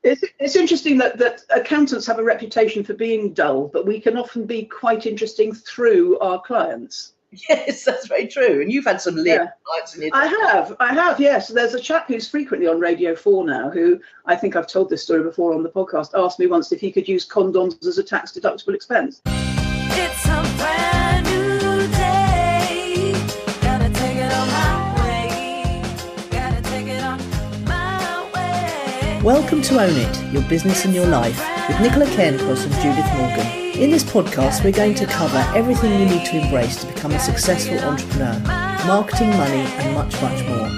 It's interesting that accountants have a reputation for being dull, but we can often be quite interesting through our clients. Yes, that's very true. And you've had some clients in your I have, yes. There's a chap who's frequently on Radio 4 now, who, I think I've told this story before on the podcast, asked me once if he could use condoms as a tax-deductible expense. It's a brand new day. Gotta take it on my way. Gotta take it on my way. Welcome to Own It, Your Business and Your Life, with Nicola Cairncross and Judith Morgan. In this podcast, we're going to cover everything you need to embrace to become a successful entrepreneur, marketing, money, and much, much more.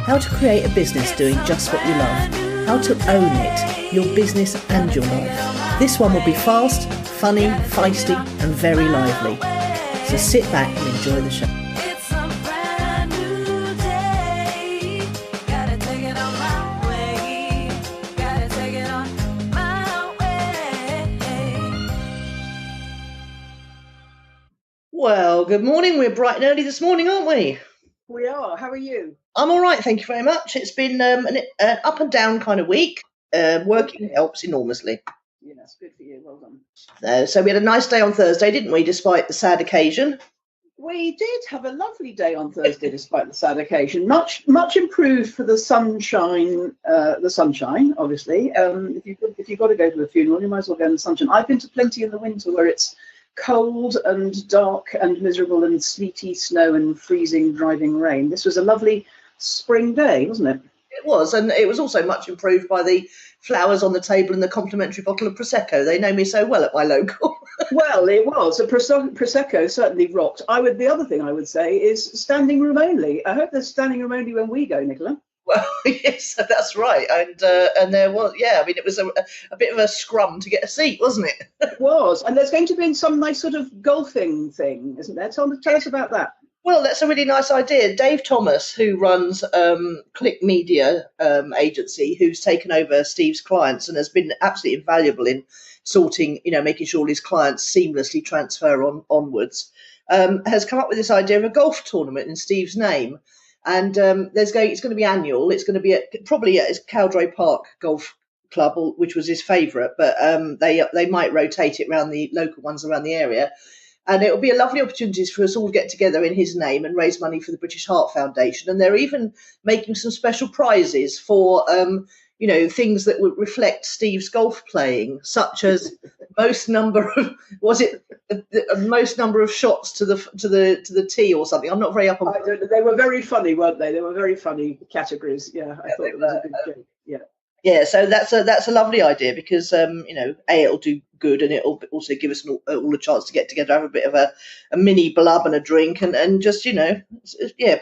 How to create a business doing just what you love. How to own it, your business and your life. This one will be fast, funny, feisty, and very lively. So sit back and enjoy the show. It's a brand new day. Gotta take it on my way. Gotta take it on my way. Well, good morning. We're bright and early this morning, aren't we? We are. How are you? I'm all right, thank you very much. It's been an up and down kind of week. Working helps enormously. Yes, good for you. Well done. So we had a nice day on Thursday, didn't we, despite the sad occasion? We did have a lovely day on Thursday, despite the sad occasion. Much improved for the sunshine. Obviously. If you've got to go to a funeral, you might as well go in the sunshine. I've been to plenty in the winter where it's cold and dark and miserable and sleety snow and freezing driving rain. This was a lovely spring day, wasn't it? It was, and it was also much improved by the flowers on the table and the complimentary bottle of Prosecco. They know me so well at my local. Well, it was. Prosecco certainly rocked. The other thing I would say is standing room only. I hope there's standing room only when we go, Nicola. Well, yes, that's right. And there was, yeah, I mean, it was a bit of a scrum to get a seat, wasn't it? It was. And there's going to be some nice sort of golfing thing, isn't there? Tell us about that. Well, that's a really nice idea. Dave Thomas, who runs Click Media agency, who's taken over Steve's clients and has been absolutely invaluable in sorting, making sure his clients seamlessly transfer onwards, has come up with this idea of a golf tournament in Steve's name. And it's going to be annual. It's going to be probably at his Cowdray Park Golf Club, which was his favourite, but they might rotate it around the local ones around the area. And it will be a lovely opportunity for us all to get together in his name and raise money for the British Heart Foundation. And they're even making some special prizes for, things that would reflect Steve's golf playing, such as most number of shots to the tee or something. I'm not very up on. They were very funny, weren't they? They were very funny categories. Yeah, I thought it was a good joke. Yeah. Yeah, so that's a lovely idea because it'll do good and it'll also give us all a chance to get together, have a bit of a mini blub and a drink and just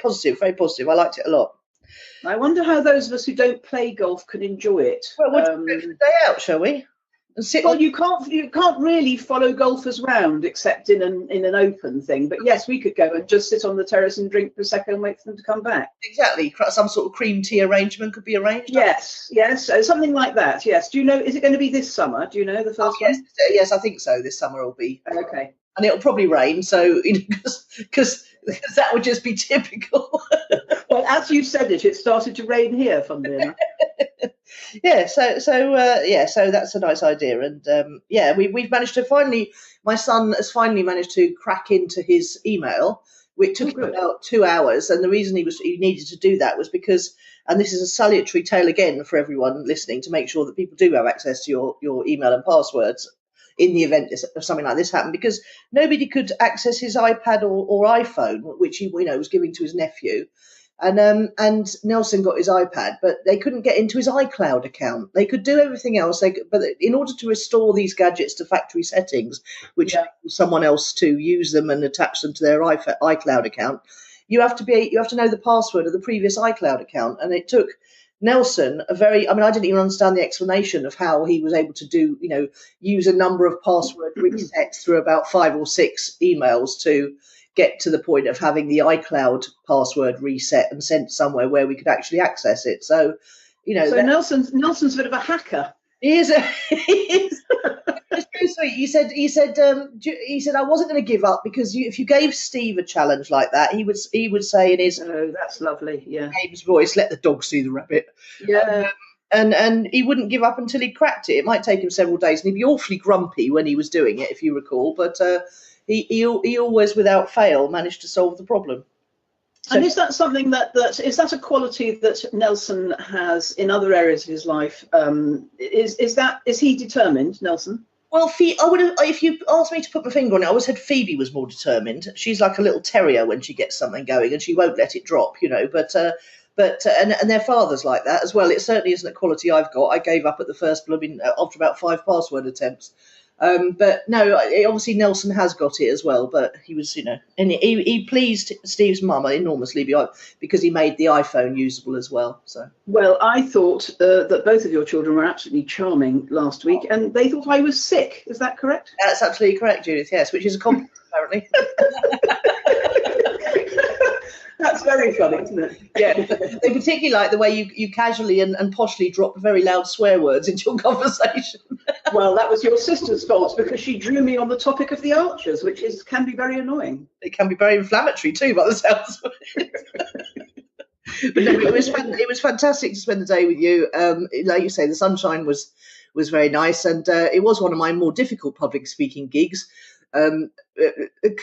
positive, very positive. I liked it a lot. I wonder how those of us who don't play golf can enjoy it. Well, we'll do for the day out, shall we? You can't really follow golfers round except in an open thing. But yes, we could go and just sit on the terrace and drink Prosecco and wait for them to come back. Exactly. Some sort of cream tea arrangement could be arranged. Yes, something like that. Yes. Do you know? Is it going to be this summer? Do you know the first one? Yes, I think so. This summer will be. Okay. And it'll probably rain, so because that would just be typical. Well, as you said it started to rain here, funnily enough. Yeah, so that's a nice idea, and we've managed to finally. My son has finally managed to crack into his email, which took him about 2 hours, and the reason he needed to do that was because, and this is a salutary tale again for everyone listening, to make sure that people do have access to your email and passwords in the event of something like this happened, because nobody could access his iPad or iPhone, which he was giving to his nephew. And Nelson got his iPad, but they couldn't get into his iCloud account. They could do everything else, but in order to restore these gadgets to factory settings, which enables someone else to use them and attach them to their iCloud account, you have to know the password of the previous iCloud account. And it took Nelson I didn't even understand the explanation of how he was able to use a number of password resets through about 5 or 6 emails to get to the point of having the iCloud password reset and sent somewhere where we could actually access it. So, So Nelson's a bit of a hacker. He is. It's very sweet. He said I wasn't going to give up because if you gave Steve a challenge like that, he would say in his that's lovely. Yeah. James voice, "Let the dogs see the rabbit." Yeah. And he wouldn't give up until he cracked it. It might take him several days, and he'd be awfully grumpy when he was doing it, if you recall. But he always, without fail, managed to solve the problem. And is that something is that a quality that Nelson has in other areas of his life? Is he determined, Nelson? Well, I would have, if you asked me to put my finger on it, I always said Phoebe was more determined. She's like a little terrier when she gets something going, and she won't let it drop, you know. But their father's like that as well. It certainly isn't a quality I've got. I gave up at the first blooming after about 5 password attempts. But no, obviously Nelson has got it as well. But he was, you know, and he pleased Steve's mum enormously because he made the iPhone usable as well. So well, I thought that both of your children were absolutely charming last week, and they thought I was sick. Is that correct? That's absolutely correct, Judith. Yes, which is a compliment apparently. That's very funny, isn't it? Yeah. They particularly like the way you casually and poshly drop very loud swear words into your conversation. Well, that was your sister's fault because she drew me on the topic of the Archers, which can be very annoying. It can be very inflammatory too, by the sounds of it. But no, it was fantastic to spend the day with you. Like you say, the sunshine was very nice, and it was one of my more difficult public speaking gigs.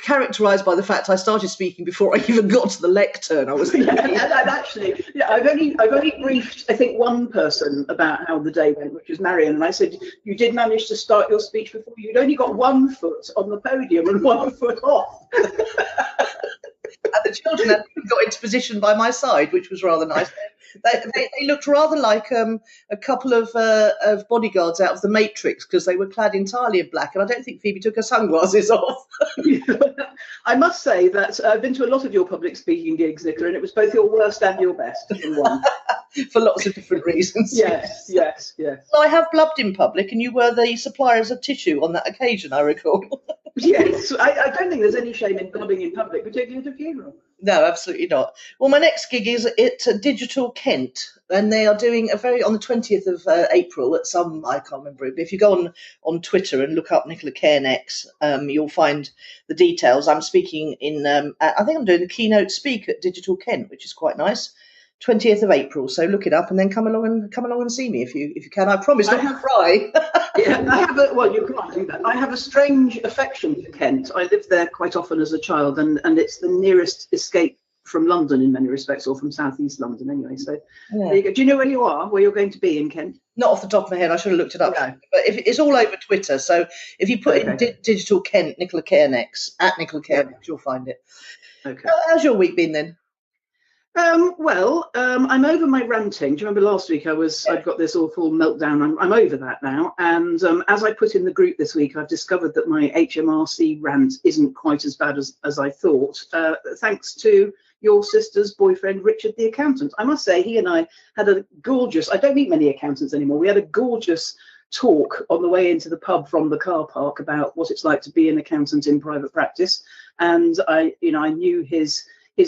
Characterised by the fact I started speaking before I even got to the lectern. I was actually, I've only briefed I think one person about how the day went, which was Marion, and I said you did manage to start your speech before you'd only got 1 foot on the podium and 1 foot off. And the children had got into position by my side, which was rather nice. They looked rather like a couple of bodyguards out of The Matrix because they were clad entirely in black, and I don't think Phoebe took her sunglasses off. I must say that I've been to a lot of your public speaking gigs, Nicola, and it was both your worst and your best in one. For lots of different reasons. Yes. Well, I have blubbed in public, and you were the suppliers of tissue on that occasion, I recall. Yes, I don't think there's any shame in blubbing in public, particularly at a funeral. No, absolutely not. Well, my next gig is at Digital Kent, and they are doing on the 20th of April at I can't remember it, but if you go on Twitter and look up Nicola Cairncross, you'll find the details. I'm speaking I think I'm doing the keynote speak at Digital Kent, which is quite nice. 20th of April, so look it up and then come along and see me if you can. I promise not to cry. Yeah, well, you can't do that. I have a strange affection for Kent. I lived there quite often as a child, and it's the nearest escape from London in many respects, or from southeast London anyway. So there you go. Do you know where you are, where you're going to be in Kent? Not off the top of my head. I should have looked it up. No. But it's all over Twitter. So if you put in Digital Kent, Nicola Cairncross, at Nicola Cairncross, you'll find it. Okay. How's your week been then? I'm over my ranting. Do you remember last week I'd got this awful meltdown? I'm over that now. And as I put in the group this week, I've discovered that my HMRC rant isn't quite as bad as I thought, thanks to your sister's boyfriend, Richard the accountant. I must say, he and I had a gorgeous, I don't meet many accountants anymore, we had a gorgeous talk on the way into the pub from the car park about what it's like to be an accountant in private practice. And I knew his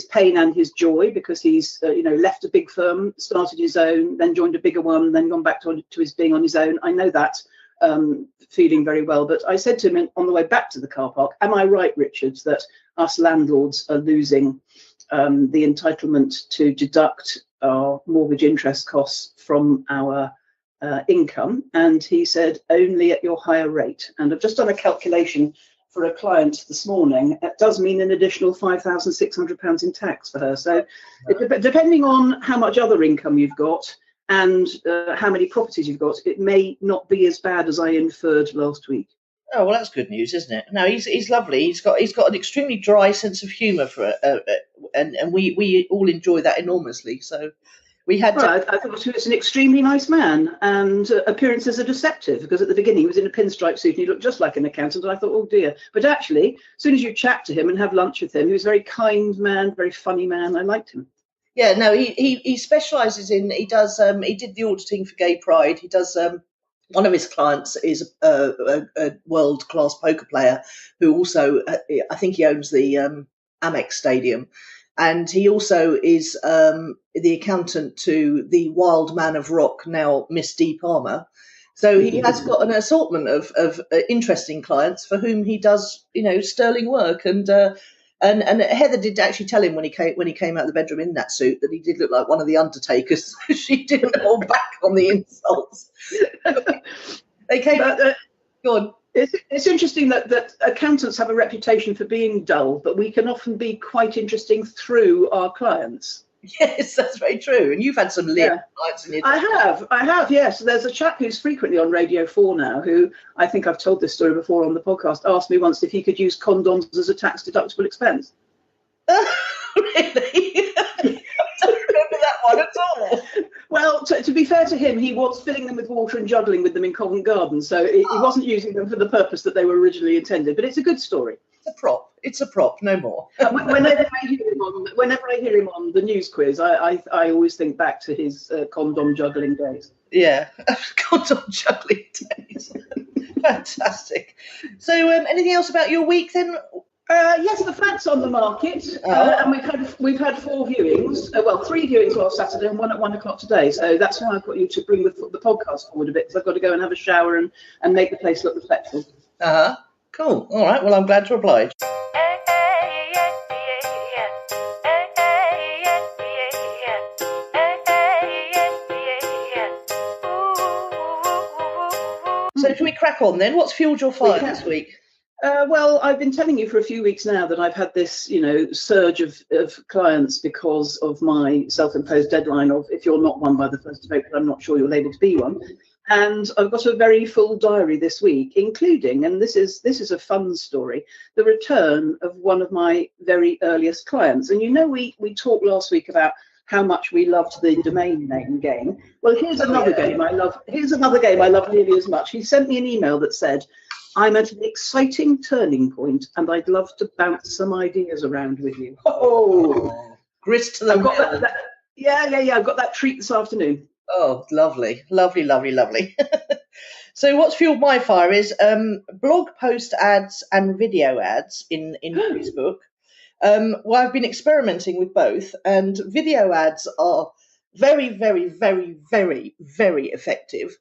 pain and his joy, because he's left a big firm, started his own, then joined a bigger one, then gone back to his being on his own. I know that feeling very well. But I said to him on the way back to the car park, am I right, Richard, that us landlords are losing the entitlement to deduct our mortgage interest costs from our income? And he said, only at your higher rate. And I've just done a calculation for a client this morning. It does mean an additional £5,600 in tax for her. So depending on how much other income you've got and how many properties you've got, it may not be as bad as I inferred last week. Oh, well, that's good news, isn't it? No, he's lovely. He's got an extremely dry sense of humour and we all enjoy that enormously. So we had. I thought he was an extremely nice man, and appearances are deceptive, because at the beginning he was in a pinstripe suit and he looked just like an accountant. And I thought, oh dear. But actually, as soon as you chat to him and have lunch with him, he was a very kind man, very funny man. I liked him. Yeah, no, he specialises in. He did the auditing for Gay Pride. He does. One of his clients is a world-class poker player who also, I think he owns the Amex Stadium. And he also is the accountant to the wild man of rock, now Miss D. Palmer. So he has got an assortment of interesting clients for whom he does, sterling work. And And Heather did actually tell him when he came out of the bedroom in that suit that he did look like one of the Undertakers. She didn't hold back on the insults. They came. Go on. It's interesting that accountants have a reputation for being dull, but we can often be quite interesting through our clients. Yes, that's very true. And you've had some lit nights in your day. I have, yes. There's a chap who's frequently on Radio 4 now, who, I think I've told this story before on the podcast, asked me once if he could use condoms as a tax-deductible expense. Really? I don't remember that one at all. Well, to be fair to him, he was filling them with water and juggling with them in Covent Garden, so he wasn't using them for the purpose that they were originally intended. But it's a good story. It's a prop, no more. Whenever I hear him on the news quiz, I always think back to his condom juggling days. Yeah, condom juggling days. Fantastic. So, anything else about your week then? Yes, the flat's on the market, and we've had 4 viewings. 3 viewings last Saturday and 1 at 1 o'clock today. So that's why I've got you to bring the podcast forward a bit, because I've got to go and have a shower and make the place look respectful. Cool. All right. Well, I'm glad to oblige. So should we crack on then? What's fueled your fire this week? Well, I've been telling you for a few weeks now that I've had this, surge of clients because of my self-imposed deadline of, if you're not one by the 1st of April, I'm not sure you're able to be one. And I've got a very full diary this week, including, and this is a fun story, the return of one of my very earliest clients. And we talked last week about how much we loved the domain name game. Well, here's another game I love. Here's another game I love nearly as much. He sent me an email that said, "I'm at an exciting turning point, and I'd love to bounce some ideas around with you." Oh, grist to the mill. I've got that treat this afternoon. Oh, lovely, lovely, lovely, lovely. So what's fueled my fire is blog post ads and video ads in Facebook. Well, I've been experimenting with both, and video ads are very, very, very, very, very effective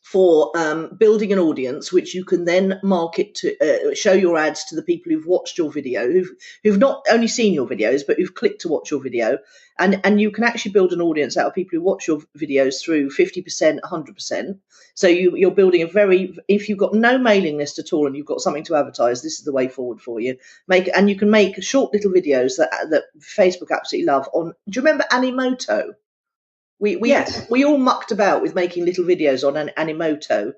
for building an audience, which you can then market to, show your ads to the people who've watched your video, who've not only seen your videos, but who've clicked to watch your video. And you can actually build an audience out of people who watch your videos through 50%, 100%. So you're building if you've got no mailing list at all and you've got something to advertise, this is the way forward for you. And you can make short little videos that Facebook absolutely love on. Do you remember Animoto? We all mucked about with making little videos on Animoto,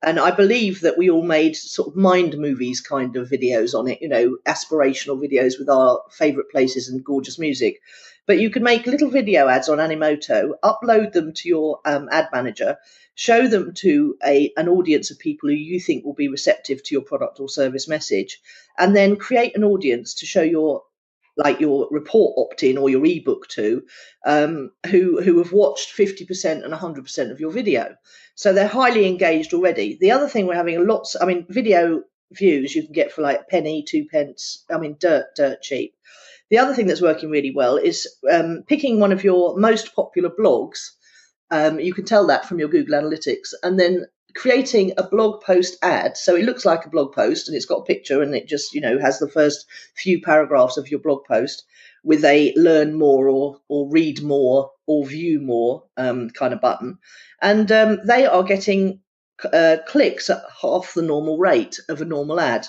and I believe that we all made sort of mind movies kind of videos on it, aspirational videos with our favourite places and gorgeous music. But you can make little video ads on Animoto, upload them to your ad manager, show them to an audience of people who you think will be receptive to your product or service message, and then create an audience to show your report opt-in or your ebook to, who have watched 50% and 100% of your video. So they're highly engaged already. The other thing we're having video views you can get for like a penny, 2 pence. Dirt cheap. The other thing that's working really well is picking one of your most popular blogs. You can tell that from your Google Analytics, and then creating a blog post ad. So it looks like a blog post and it's got a picture and it just, has the first few paragraphs of your blog post with a learn more or read more or view more kind of button. And they are getting clicks at half the normal rate of a normal ad.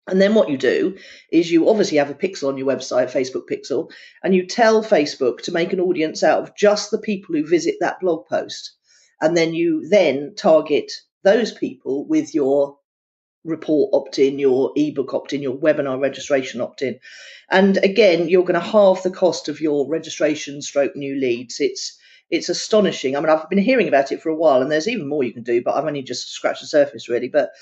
And then what you do is you obviously have a pixel on your website, Facebook pixel, and you tell Facebook to make an audience out of just the people who visit that blog post. And then you target those people with your report opt-in, your ebook opt-in, your webinar registration opt-in. And again, you're going to halve the cost of your registration / new leads. It's astonishing. I've been hearing about it for a while, and there's even more you can do, but I've only just scratched the surface really. But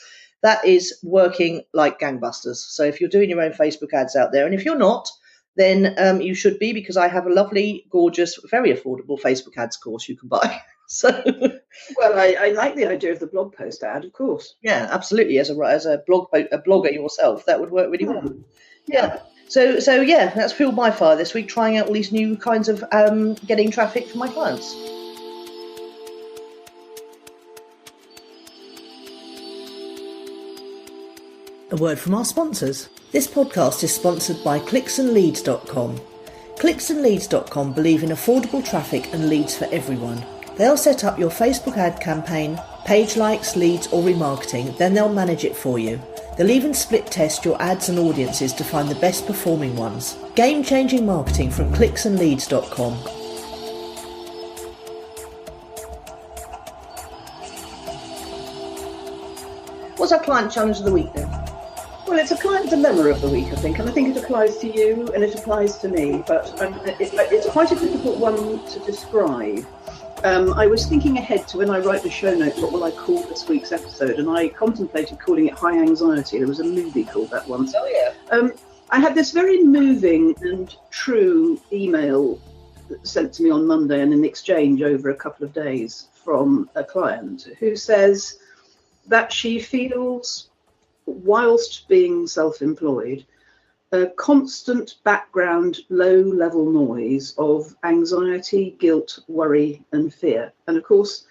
that is working like gangbusters. So if you're doing your own Facebook ads out there, and if you're not, then you should be, because I have a lovely, gorgeous, very affordable Facebook ads course you can buy. So, well, I like the idea of the blog post ad, of course. Yeah, absolutely. As a blogger yourself, that would work really well. Yeah. So yeah, that's fueled my fire this week, trying out all these new kinds of getting traffic for my clients. A word from our sponsors. This podcast is sponsored by clicksandleads.com. Clicksandleads.com believe in affordable traffic and leads for everyone. They'll set up your Facebook ad campaign, page likes, leads or remarketing, then they'll manage it for you. They'll even split test your ads and audiences to find the best performing ones. Game-changing marketing from clicksandleads.com. What's our client challenge of the week then? Well, it's a client dilemma of the week, I think, and I think it applies to you and it applies to me, but it's quite a difficult one to describe. I was thinking ahead to when I write the show notes, what will I call this week's episode, and I contemplated calling it High Anxiety. There was a movie called that once. Oh, yeah. I had this very moving and true email sent to me on Monday and an exchange over a couple of days from a client who says that she feels, whilst being self-employed, a constant background low-level noise of anxiety, guilt, worry and fear. And of course,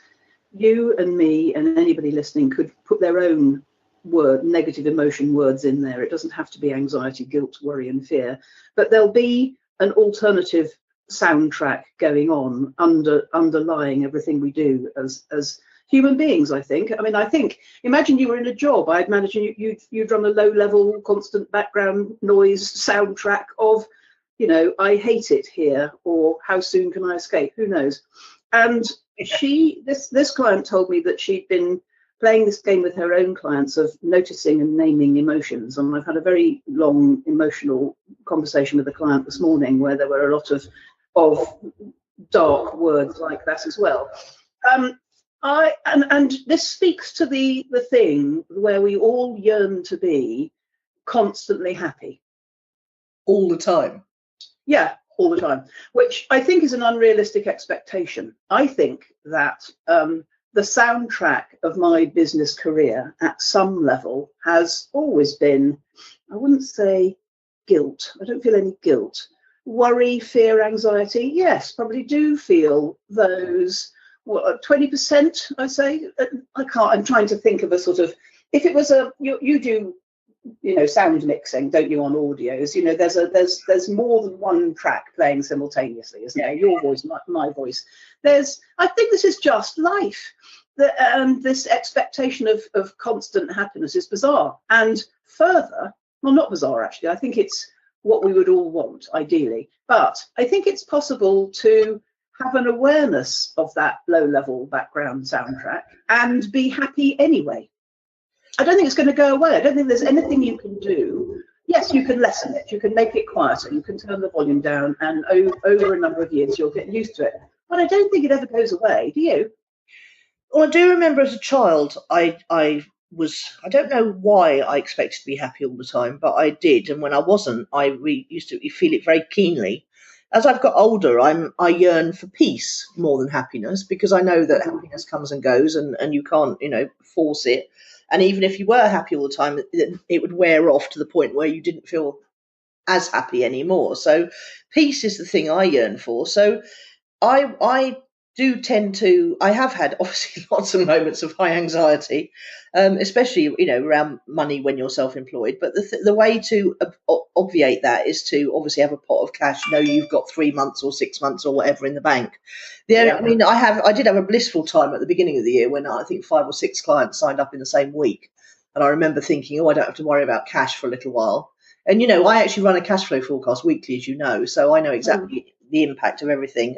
you and me and anybody listening could put their own negative emotion words in there. It doesn't have to be anxiety, guilt, worry and fear, but there'll be an alternative soundtrack going on underlying everything we do as human beings, I think. I mean, imagine you were in a job. I'd imagine you'd run a low-level, constant background noise soundtrack of, I hate it here, or how soon can I escape? Who knows? And this client told me that she'd been playing this game with her own clients of noticing and naming emotions. And I've had a very long emotional conversation with a client this morning where there were a lot of dark words like that as well. And this speaks to the thing where we all yearn to be constantly happy. All the time. Yeah, all the time, which I think is an unrealistic expectation. I think that the soundtrack of my business career at some level has always been, I wouldn't say guilt. I don't feel any guilt. Worry, fear, anxiety. Yes, probably do feel those. 20%, I say. I'm trying to think of a sort of, if it was you do, sound mixing, don't you, on audios? There's more than one track playing simultaneously, isn't there? Your voice, my voice. I think this is just life. This expectation of constant happiness is bizarre. And further, well, not bizarre actually. I think it's what we would all want, ideally. But I think it's possible to have an awareness of that low-level background soundtrack and be happy anyway. I don't think it's going to go away. I don't think there's anything you can do. Yes, you can lessen it. You can make it quieter. You can turn the volume down, and over a number of years, you'll get used to it. But I don't think it ever goes away. Do you? Well, I do remember as a child, I don't know why I expected to be happy all the time, but I did. And when I wasn't, we used to feel it very keenly. As I've got older, I yearn for peace more than happiness, because I know that happiness comes and goes and you can't, force it. And even if you were happy all the time, it would wear off to the point where you didn't feel as happy anymore. So peace is the thing I yearn for. So I do tend to, I have had obviously lots of moments of high anxiety, especially, around money when you're self-employed. But the way to obviate that is to obviously have a pot of cash, you've got 3 months or 6 months or whatever in the bank. I did have a blissful time at the beginning of the year when I think 5 or 6 clients signed up in the same week. And I remember thinking, I don't have to worry about cash for a little while. And, I actually run a cash flow forecast weekly, as you know, so I know exactly the impact of everything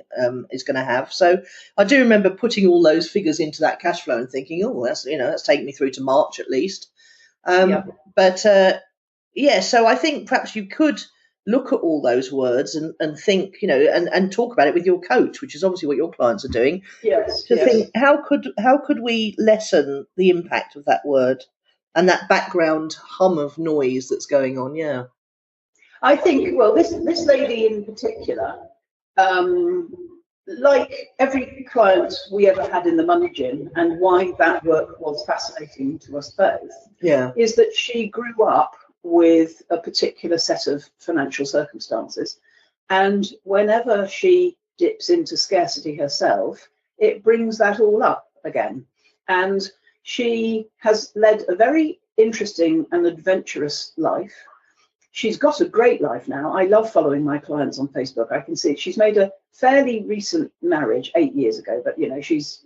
is going to have. So I do remember putting all those figures into that cash flow and thinking, that's taken me through to March at least. But so I think perhaps you could look at all those words and think, and talk about it with your coach, which is obviously what your clients are doing. Yes. Think, how could we lessen the impact of that word and that background hum of noise that's going on? Yeah. I think, well, this lady in particular, like every client we ever had in the money gym, and why that work was fascinating to us both, is that she grew up with a particular set of financial circumstances, and whenever she dips into scarcity herself, it brings that all up again. And she has led a very interesting and adventurous life. She's got a great life now. I love following my clients on Facebook. I can see she's made a fairly recent marriage 8 years ago, but you know, she's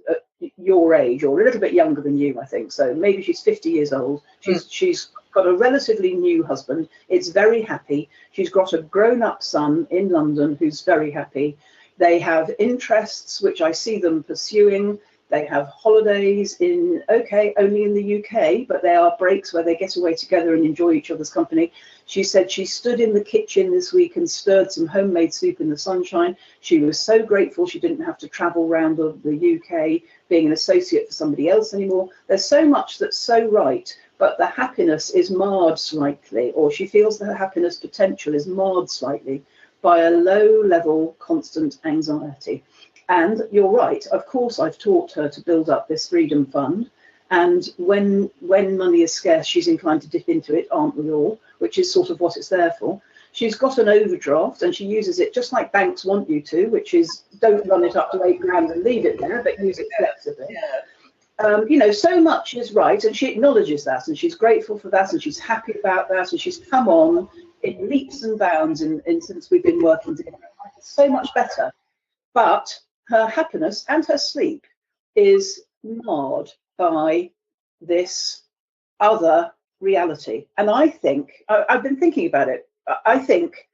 your age or a little bit younger than you, I think. So maybe she's 50 years old. She's got a relatively new husband. It's very happy. She's got a grown-up son in London who's very happy. They have interests which I see them pursuing. They have holidays only in the UK, but they are breaks where they get away together and enjoy each other's company. She said she stood in the kitchen this week and stirred some homemade soup in the sunshine. She was so grateful she didn't have to travel around the UK being an associate for somebody else anymore. There's so much that's so right, but the happiness is marred slightly, or she feels that her happiness potential is marred slightly by a low-level constant anxiety. And you're right, of course, I've taught her to build up this freedom fund. And when money is scarce, she's inclined to dip into it, aren't we all? Which is sort of what it's there for. She's got an overdraft and she uses it just like banks want you to, which is don't run it up to £8,000 and leave it there, but use it flexibly. Yeah. You know, so much is right, and she acknowledges that, and she's grateful for that, and she's happy about that, and she's come on in leaps and bounds in since we've been working together. It's so much better. But her happiness and her sleep is marred by this other reality. And I think, I've been thinking about it, I think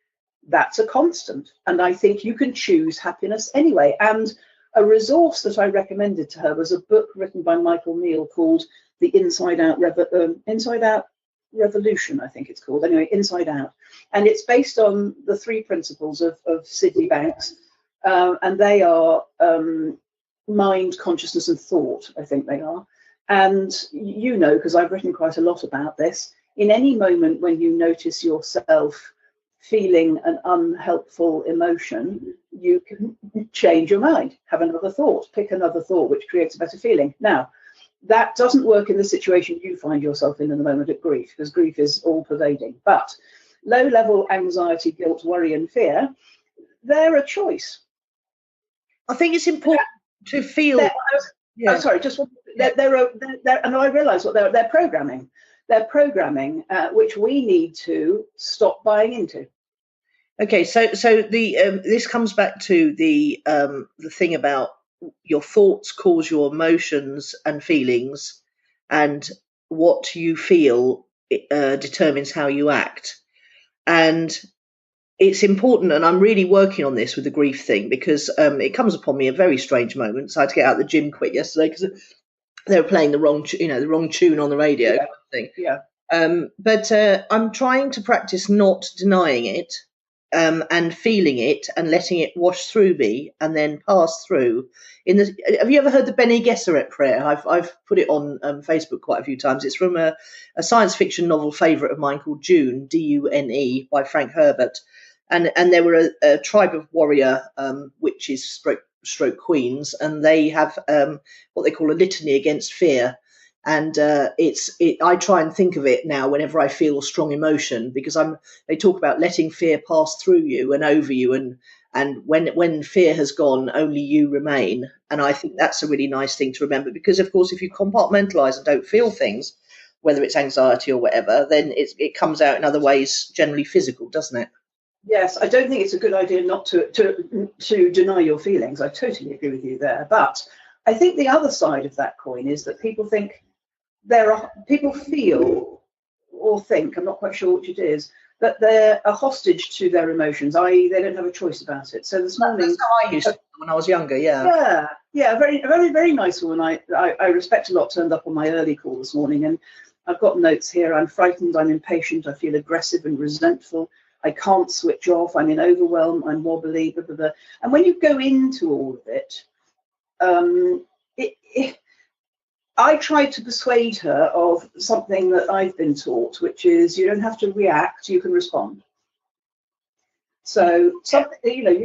that's a constant. And I think you can choose happiness anyway. And a resource that I recommended to her was a book written by Michael Neal called The Inside Out Revolution, I think it's called. Anyway, Inside Out. And it's based on the 3 principles of Sydney Banks. And they are mind, consciousness and thought, I think they are. And you know, because I've written quite a lot about this, in any moment when you notice yourself feeling an unhelpful emotion, you can change your mind, have another thought, pick another thought, which creates a better feeling. Now, that doesn't work in the situation you find yourself in the moment of grief, because grief is all pervading. But low-level anxiety, guilt, worry and fear, they're a choice. I think it's important to feel. I'm sorry, just they're and I realise what they're programming. They're programming which we need to stop buying into. Okay, so the this comes back to the thing about your thoughts cause your emotions and feelings, and what you feel determines how you act. And it's important, and I'm really working on this with the grief thing, because it comes upon me at very strange moments. I had to get out of the gym quick yesterday because they were playing the wrong tune on the radio. Yeah. Thing. Yeah. But I'm trying to practice not denying it and feeling it and letting it wash through me and then pass through. Have you ever heard the Bene Gesserit prayer? I've put it on Facebook quite a few times. It's from a science fiction novel favourite of mine called Dune, Dune, by Frank Herbert. And there were a tribe of warrior witches stroke queens, and they have what they call a litany against fear. And I try and think of it now whenever I feel strong emotion, because they talk about letting fear pass through you and over you, and when fear has gone, only you remain. And I think that's a really nice thing to remember, because of course if you compartmentalise and don't feel things, whether it's anxiety or whatever, then it comes out in other ways, generally physical, doesn't it? Yes, I don't think it's a good idea not to deny your feelings. I totally agree with you there. But I think the other side of that coin is that people think people feel or think, I'm not quite sure which it is, that they're a hostage to their emotions, i.e. they don't have a choice about it. So this morning, that's how I used to when I was younger. Yeah, a very nice woman I respect a lot turned up on my early call this morning, and I've got notes here. I'm frightened, I'm impatient, I feel aggressive and resentful, I can't switch off, I'm in overwhelm, I'm wobbly, blah, blah, blah. And when you go into all of it, I tried to persuade her of something that I've been taught, which is you don't have to react, you can respond. So something,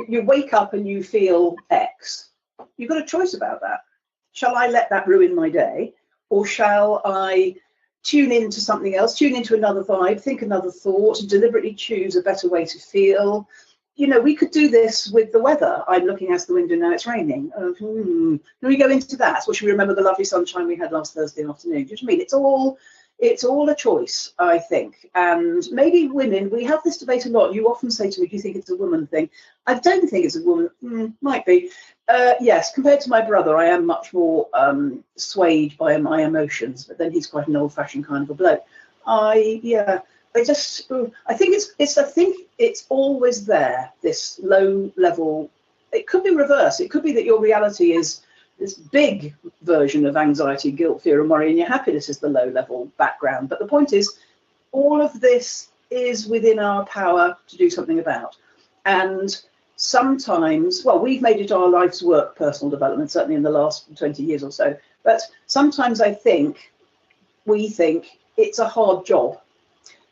you wake up and you feel X. You've got a choice about that. Shall I let that ruin my day, or shall I tune into something else, tune into another vibe, think another thought, deliberately choose a better way to feel? We could do this with the weather. I'm looking out the window now, it's raining. Can we go into that? Or should we remember the lovely sunshine we had last Thursday afternoon? Do you know what I mean? it's all a choice, I think. And maybe women, we have this debate a lot. You often say to me, do you think it's a woman thing? I don't think it's a woman, might be. Yes, compared to my brother, I am much more swayed by my emotions, but then he's quite an old-fashioned kind of a bloke. I think it's always there, this low level. It could be reverse. It could be that your reality is this big version of anxiety, guilt, fear, and worry, and your happiness is the low level background. But the point is, all of this is within our power to do something about. And sometimes, well, we've made it our life's work, personal development, certainly in the last 20 years or so. But sometimes we think it's a hard job.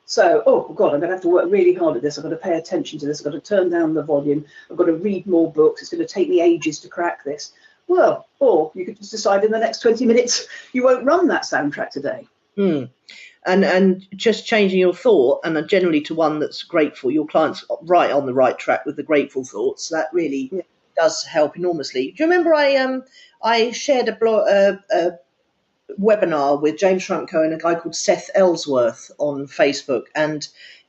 So, oh God, I'm going to have to work really hard at this. I've got to pay attention to this. I've got to turn down the volume. I've got to read more books. It's going to take me ages to crack this. Well, or you could just decide in the next 20 minutes you won't run that soundtrack today. And just changing your thought, and generally to one that's grateful. Your client's right on the right track with the grateful thoughts. That really does help enormously. Do you remember I shared a webinar with James Franco and a guy called Seth Ellsworth on Facebook, and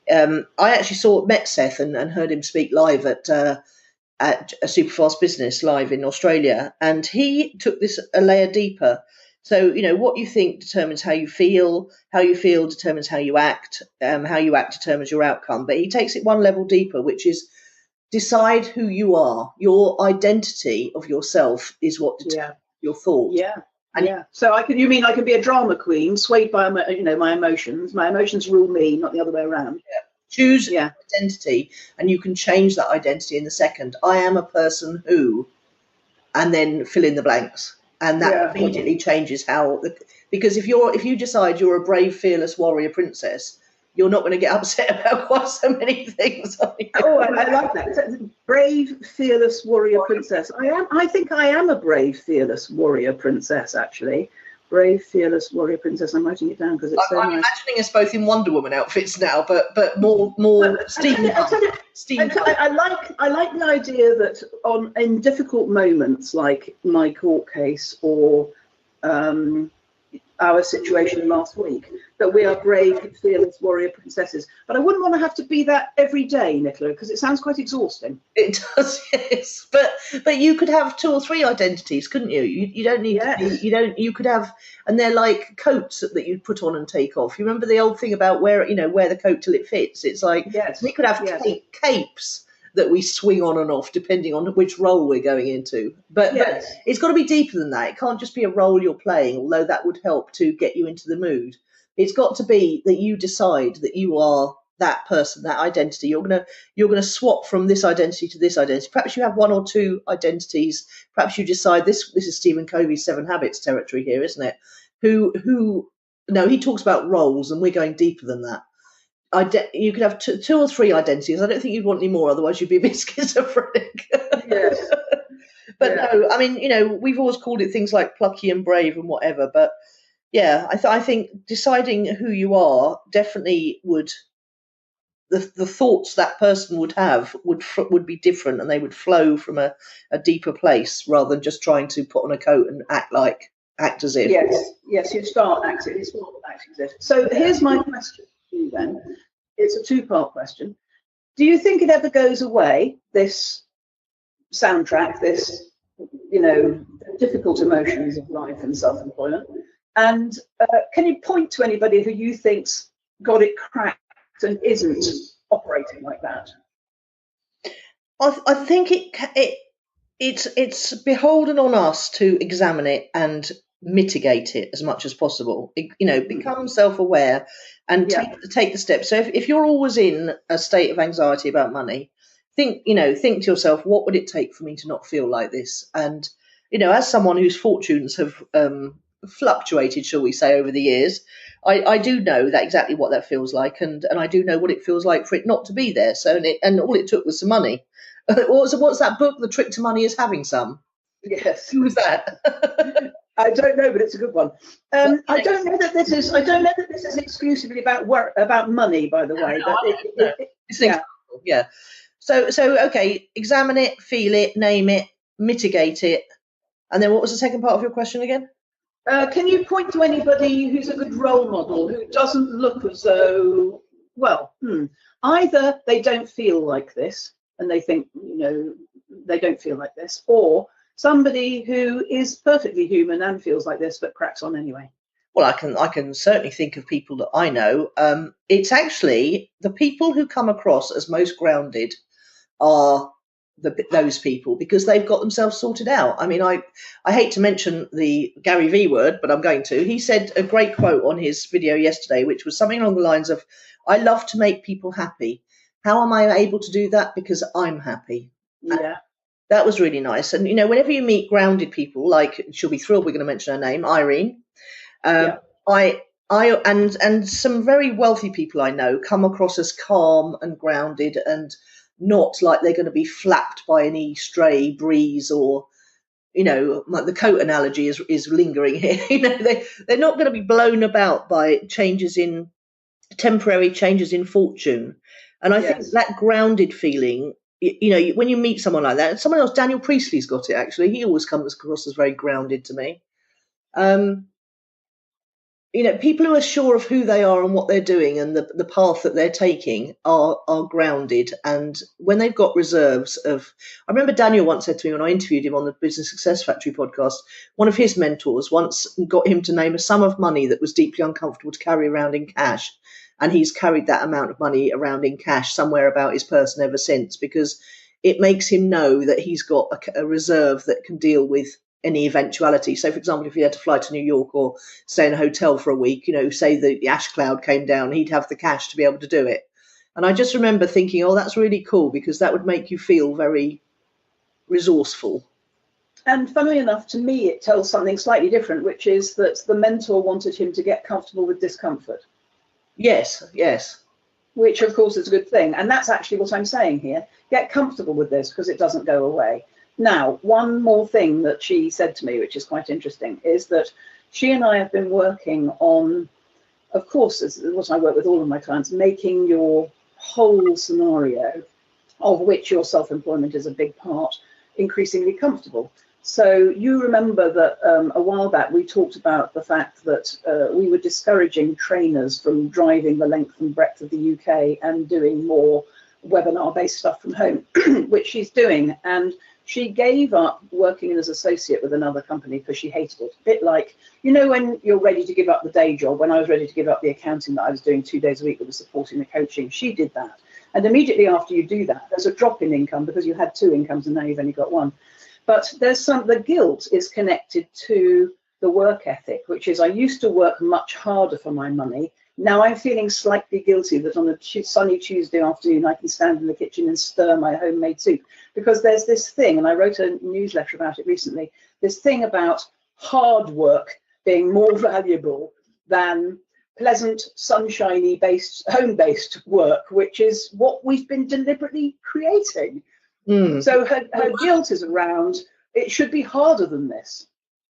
I actually met Seth and heard him speak live at a Superfast Business live in Australia, and he took this a layer deeper. So, what you think determines how you feel determines how you act determines your outcome. But he takes it one level deeper, which is decide who you are. Your identity of yourself is what determines your thoughts. So I can be a drama queen, swayed by my emotions. My emotions rule me, not the other way around. Choose identity, and you can change that identity in a second. I am a person who, and then fill in the blanks, and that immediately changes how. Because if you decide you're a brave, fearless warrior princess, you're not going to get upset about quite so many things. I like that. Brave, fearless warrior princess. I think I am a brave, fearless warrior princess. Actually. Brave, fearless warrior princess. I'm writing it down because it's so nice. I'm imagining us both in Wonder Woman outfits now, but more steampunk. I like the idea that in difficult moments like my court case or our situation last week, that we are brave, fearless warrior princesses. But I wouldn't want to have to be that every day, Nicola, because it sounds quite exhausting. It does, yes. But you could have 2 or 3 identities, couldn't you? You don't need to be, you could have, and they're like coats that you put on and take off. You remember the old thing about wear the coat till it fits? It's like we could have capes that we swing on and off depending on which role we're going into. But it's got to be deeper than that. It can't just be a role you're playing, although that would help to get you into the mood. It's got to be that you decide that you are that person, that identity. You're gonna swap from this identity to this identity. Perhaps you have 1 or 2 identities. Perhaps you decide this is Stephen Covey's 7 Habits territory here, isn't it? No, he talks about roles, and we're going deeper than that. You could have 2 or 3 identities. I don't think you'd want any more, otherwise you'd be a bit schizophrenic. Yes. But no, I mean, we've always called it things like plucky and brave and whatever. But yeah, I think deciding who you are definitely would. The thoughts that person would have would be different, and they would flow from a deeper place rather than just trying to put on a coat and act as if. Yes, you start acting. It's not acting as if. So here's my question to you then. It's a 2-part question. Do you think it ever goes away, this soundtrack, this, difficult emotions of life and self-employment? And can you point to anybody who you think's got it cracked and isn't operating like that? I think it's beholden on us to examine it and mitigate it as much as possible. Become self-aware and take the steps. So if you're always in a state of anxiety about money, think to yourself, what would it take for me to not feel like this? And as someone whose fortunes have fluctuated, shall we say, over the years, I do know that exactly what that feels like, and I do know what it feels like for it not to be there. So and all it took was some money. What's that book? The Trick to Money is Having Some. Yes. Who was that? I don't know, but it's a good one. I don't know that this is exclusively about money, by the way. It's an example, yeah. So okay, examine it, feel it, name it, mitigate it, and then what was the second part of your question again? Can you point to anybody who's a good role model who doesn't look as though, well, either they don't feel like this and they think, they don't feel like this, or somebody who is perfectly human and feels like this but cracks on anyway? Well, I can certainly think of people that I know. It's actually the people who come across as most grounded are those people, because they've got themselves sorted out. I mean, I hate to mention the Gary V word, but I'm going to. He said a great quote on his video yesterday, which was something along the lines of, "I love to make people happy. How am I able to do that? Because I'm happy." Yeah. That was really nice. And, whenever you meet grounded people, like, she'll be thrilled we're going to mention her name, Irene. I and some very wealthy people I know come across as calm and grounded and not like they're going to be flapped by any stray breeze, or like the coat analogy is lingering here. They're not going to be blown about by temporary changes in fortune. And I think that grounded feeling, when you meet someone like that, and someone else, Daniel Priestley's got it actually. He always comes across as very grounded to me. People who are sure of who they are and what they're doing and the path that they're taking are grounded. And when they've got reserves I remember Daniel once said to me when I interviewed him on the Business Success Factory podcast, one of his mentors once got him to name a sum of money that was deeply uncomfortable to carry around in cash. And he's carried that amount of money around in cash somewhere about his person ever since, because it makes him know that he's got a reserve that can deal with any eventuality. So, for example, if he had to fly to New York or stay in a hotel for a week, say the ash cloud came down, he'd have the cash to be able to do it. And I just remember thinking, oh, that's really cool, because that would make you feel very resourceful. And funnily enough, to me, it tells something slightly different, which is that the mentor wanted him to get comfortable with discomfort. Yes. Which, of course, is a good thing. And that's actually what I'm saying here. Get comfortable with this, because it doesn't go away. Now, one more thing that she said to me, which is quite interesting, is that she and I have been working on, of course, as what I work with all of my clients, making your whole scenario, of which your self-employment is a big part, increasingly comfortable. So you remember that a while back we talked about the fact that we were discouraging trainers from driving the length and breadth of the UK and doing more webinar-based stuff from home, which she's doing. And she gave up working as associate with another company because she hated it. A bit like, when you're ready to give up the day job, when I was ready to give up the accounting that I was doing 2 days a week that was supporting the coaching, she did that. And immediately after you do that, there's a drop in income because you had 2 incomes and now you've only got 1. But the guilt is connected to the work ethic, which is I used to work much harder for my money. Now I'm feeling slightly guilty that on a sunny Tuesday afternoon I can stand in the kitchen and stir my homemade soup, because there's this thing, and I wrote a newsletter about it recently, this thing about hard work being more valuable than pleasant, sunshiny home-based work, which is what we've been deliberately creating. So her guilt is around, it should be harder than this.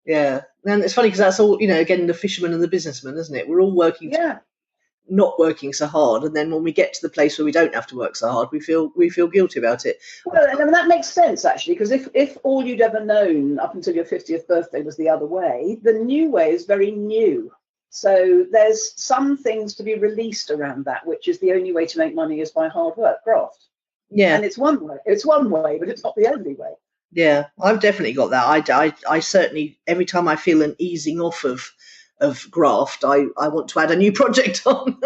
Yeah, and it's funny because that's all, again, the fisherman and the businessman, isn't it? We're all working, not working so hard, and then when we get to the place where we don't have to work so hard, we feel guilty about it. Well, and that makes sense actually, because if all you'd ever known up until your 50th birthday was the other way, the new way is very new. So there's some things to be released around that, which is the only way to make money is by hard work, graft. Yeah, and it's one way, but it's not the only way. Yeah, I've definitely got that. I certainly, every time I feel an easing off of graft, I want to add a new project on.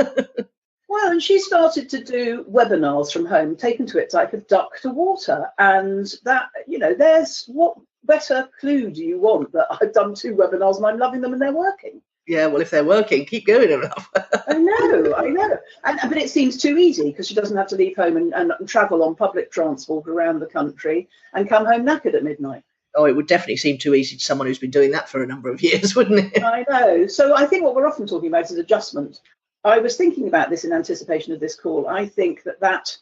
Well, and she started to do webinars from home, taken to it like a duck to water. And that, there's what better clue do you want that I've done 2 webinars and I'm loving them and they're working? Yeah, well, if they're working, keep going enough. I know. But it seems too easy because she doesn't have to leave home and travel on public transport around the country and come home knackered at midnight. Oh, it would definitely seem too easy to someone who's been doing that for a number of years, wouldn't it? I know. So I think what we're often talking about is adjustment. I was thinking about this in anticipation of this call. I think that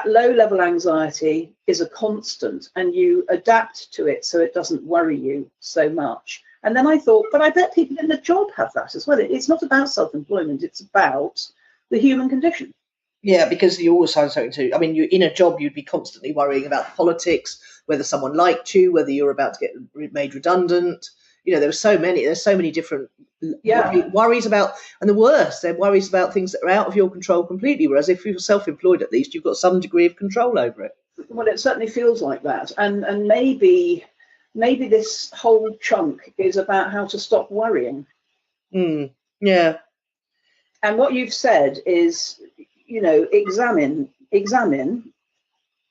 low-level anxiety is a constant and you adapt to it so it doesn't worry you so much. And then I thought, but I bet people in the job have that as well. It's not about self-employment. It's about the human condition. Yeah, because you always find something to, you're in a job, you'd be constantly worrying about politics, whether someone liked you, whether you're about to get made redundant, there's so many different Yeah. worries about, and the worst, they're worries about things that are out of your control completely. Whereas if you're self-employed, at least you've got some degree of control over it. Well, it certainly feels like that, and maybe this whole chunk is about how to stop worrying. Yeah. And what you've said is, examine,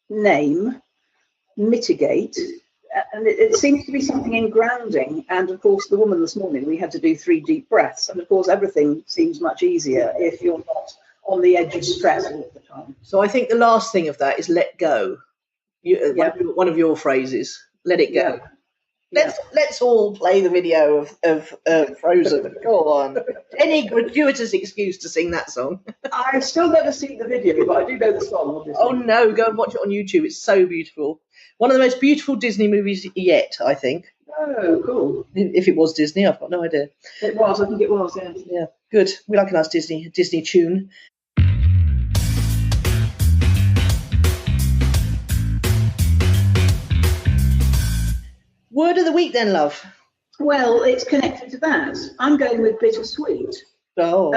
name, mitigate. And it seems to be something in grounding. And of course, the woman this morning, we had to do 3 deep breaths. And of course, everything seems much easier if you're not on the edge of stress all the time. So I think the last thing of that is let go. One of your phrases, let it go. Yeah. Let's all play the video of Frozen. Go on. Any gratuitous excuse to sing that song. I've still never seen the video, but I do know the song, obviously. Oh no, go and watch it on YouTube. It's so beautiful. One of the most beautiful Disney movies yet, I think. Oh, cool. If it was Disney, I've got no idea. It was, I think it was, yeah. Yeah, good. We like a nice Disney tune. Word of the week then, love. Well, it's connected to that. I'm going with bittersweet. Oh.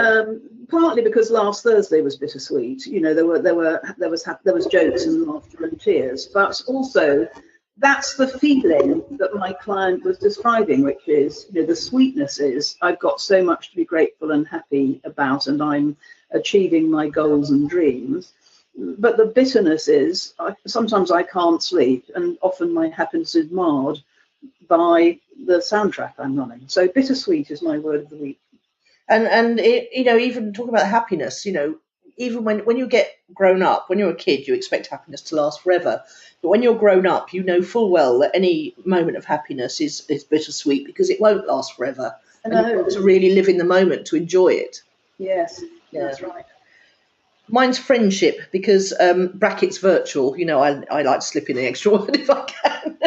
Partly because last Thursday was bittersweet. There was jokes and laughter and tears, but also that's the feeling that my client was describing, which is, the sweetness is I've got so much to be grateful and happy about, and I'm achieving my goals and dreams. But the bitterness is sometimes I can't sleep, and often my happiness is marred by the soundtrack I'm running. So bittersweet is my word of the week. And it, even talking about happiness, even when you get grown up, when you're a kid, you expect happiness to last forever. But when you're grown up, you know full well that any moment of happiness is bittersweet because it won't last forever. And you've got to really live in the moment to enjoy it. Yes, Yeah. That's right. Mine's friendship because brackets virtual. I like to slip in an extra word if I can.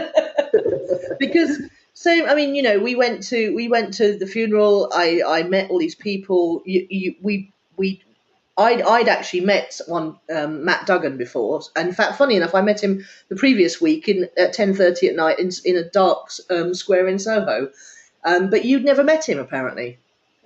Because we went to the funeral. I met all these people. I'd actually met one Matt Duggan before. And in fact, funny enough, I met him the previous week at 10:30 at night in a dark square in Soho. But you'd never met him apparently.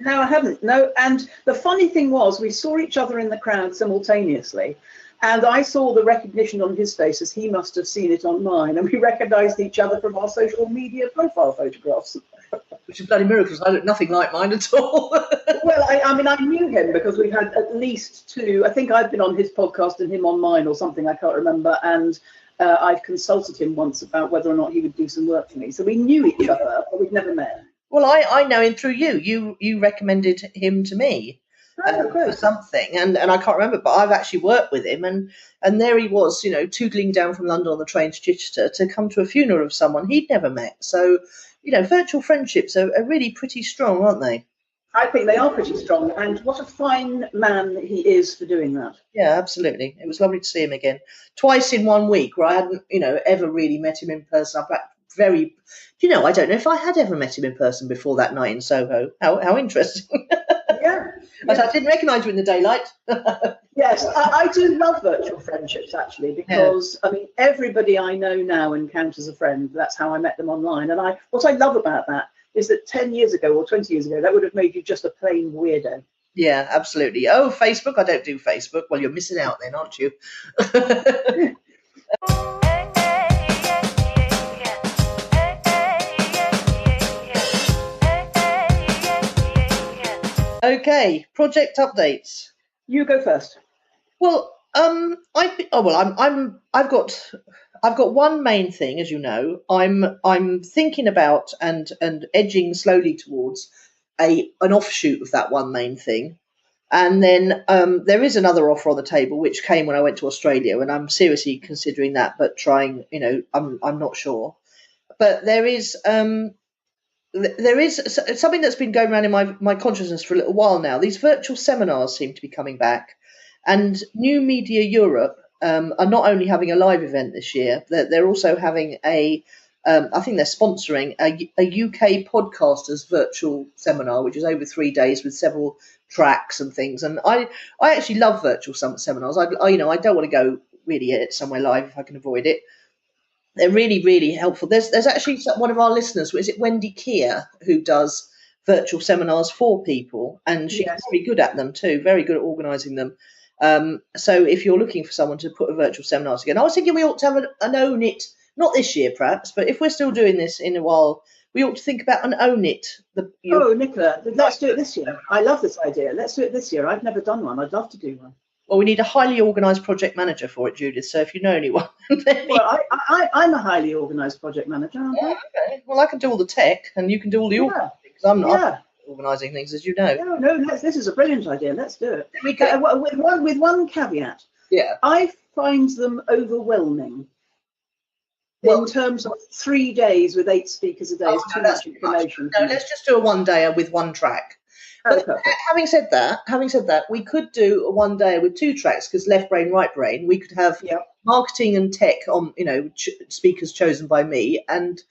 No, I haven't. No, and the funny thing was, we saw each other in the crowd simultaneously, and I saw the recognition on his face as he must have seen it on mine, and we recognised each other from our social media profile photographs. Which is bloody miracle, because I look nothing like mine at all. Well, I knew him because we had at least 2. I think I've been on his podcast and him on mine or something. I can't remember, and I've consulted him once about whether or not he would do some work for me. So we knew each other, but we'd never met. Well, I know him through you. You recommended him to me for something, and I can't remember, but I've actually worked with him, and there he was, tootling down from London on the train to Chichester to come to a funeral of someone he'd never met. So, virtual friendships are really pretty strong, aren't they? I think they are pretty strong, and what a fine man he is for doing that. Yeah, absolutely. It was lovely to see him again. Twice in 1 week, where I hadn't, ever really met him in person. I don't know if I had ever met him in person before that night in Soho. How interesting. Yeah. But I didn't recognise you in the daylight. Yes, I do love virtual friendships, actually, because, everybody I know now encounters a friend. That's how I met them online. And what I love about that is that 10 years ago or 20 years ago, that would have made you just a plain weirdo. Yeah, absolutely. Oh, Facebook? I don't do Facebook. Well, you're missing out then, aren't you? Okay, project updates. You go first. Well, I've got one main thing, as you know. I'm thinking about and edging slowly towards an offshoot of that one main thing. And then there is another offer on the table which came when I went to Australia, and I'm seriously considering that, but trying, I'm not sure. But there is something that's been going around in my consciousness for a little while now. These virtual seminars seem to be coming back, and New Media Europe are not only having a live event this year, they're also having I think they're sponsoring a UK podcasters virtual seminar, which is over 3 days with several tracks and things. And I actually love virtual seminars. I don't want to go really somewhere live if I can avoid it. They're really, really helpful. There's actually one of our listeners, is it Wendy Keir, who does virtual seminars for people, and she's Yes. very good at them too, very good at organising them. So if you're looking for someone to put a virtual seminar together, I was thinking we ought to have an Own It, not this year perhaps, but if we're still doing this in a while, we ought to think about an Own It. Oh, Nicola, let's do it this year. I love this idea. Let's do it this year. I've never done one. I'd love to do one. Well, we need a highly organised project manager for it, Judith. So if you know anyone, Well, I'm a highly organised project manager, aren't I? okay. Well, I can do all the tech, and you can do all the organising, because I'm not organising things, as you know. No, this is a brilliant idea. Let's do it. We go. With one caveat. Yeah. I find them overwhelming. Well, in terms of 3 days with 8 speakers a day, is too much information. No, let's just do a one-dayer with one track. But having said that, we could do a one-dayer with 2 tracks, because left brain, right brain. We could have marketing and tech on, speakers chosen by me, and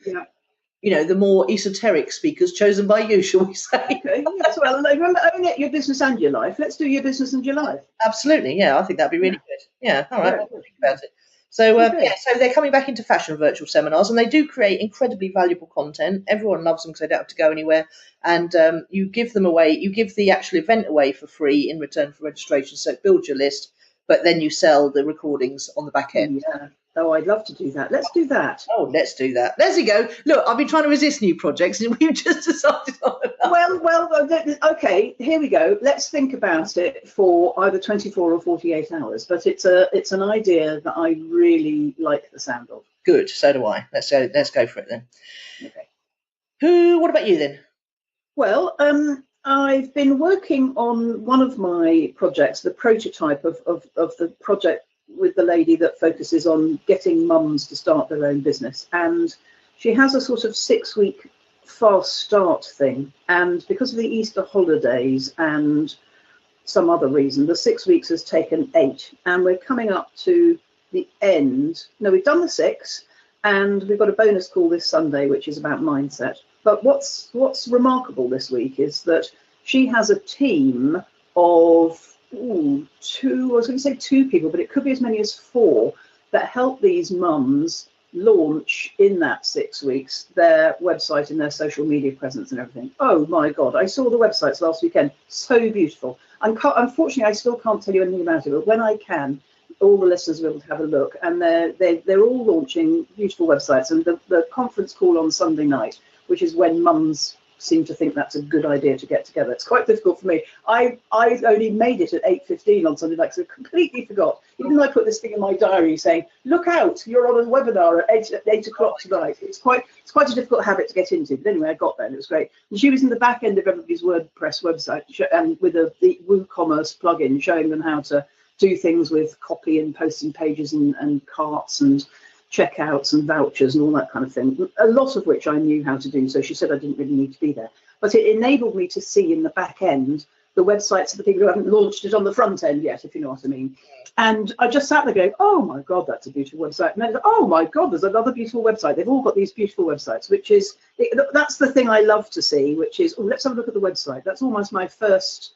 the more esoteric speakers chosen by you, shall we say? Okay. Yes, well, remember, Own It, your business and your life. Let's do your business and your life. Absolutely, yeah. I think that'd be really good. Yeah, all right. We'll think about it. So, so they're coming back into fashion, virtual seminars, and they do create incredibly valuable content. Everyone loves them because they don't have to go anywhere. And you give them away, you give the actual event away for free in return for registration. So it builds your list, but then you sell the recordings on the back end. Yeah. Oh, I'd love to do that. Let's do that. Oh, let's do that. There you go. Look, I've been trying to resist new projects, and we've just decided on that. Well, okay, here we go. Let's think about it for either 24 or 48 hours. But it's an idea that I really like the sound of. Good. So do I. Let's go for it then. Okay. What about you then? Well, I've been working on one of my projects, the prototype of the project with the lady that focuses on getting mums to start their own business. And she has a sort of 6-week fast start thing. And because of the Easter holidays and some other reason, the 6 weeks has taken 8. And we're coming up to the end. No, we've done the 6, and we've got a bonus call this Sunday, which is about mindset. But what's remarkable this week is that she has a team of two, I was going to say 2 people, but it could be as many as 4 that help these mums launch in that 6 weeks their website and their social media presence and everything. Oh my God, I saw the websites last weekend. So beautiful. Unfortunately, I still can't tell you anything about it, but when I can, all the listeners will be able to have a look. And they're all launching beautiful websites. And the conference call on Sunday night, which is when mums seem to think that's a good idea to get together. It's quite difficult for me. I only made it at 8:15 on Sunday night, so I completely forgot. Even though I put this thing in my diary saying, look out, you're on a webinar at 8 o'clock tonight. It's quite a difficult habit to get into. But anyway, I got there and it was great. And she was in the back end of everybody's WordPress website and with the WooCommerce plugin showing them how to do things with copy and posting pages and carts and checkouts and vouchers and all that kind of thing, a lot of which I knew how to do. So she said I didn't really need to be there. But it enabled me to see in the back end the websites of the people who haven't launched it on the front end yet, if you know what I mean. And I just sat there going, oh my God, that's a beautiful website. And then, oh my God, there's another beautiful website. They've all got these beautiful websites, which is, that's the thing I love to see, which is, let's have a look at the website. That's almost my first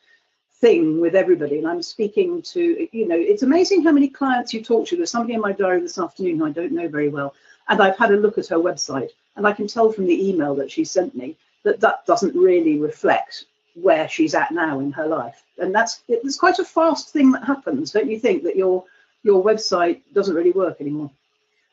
thing with everybody. And I'm speaking to, it's amazing how many clients you talk to. There's somebody in my diary this afternoon who I don't know very well. And I've had a look at her website. And I can tell from the email that she sent me that doesn't really reflect where she's at now in her life. And it's quite a fast thing that happens, don't you think, that your website doesn't really work anymore?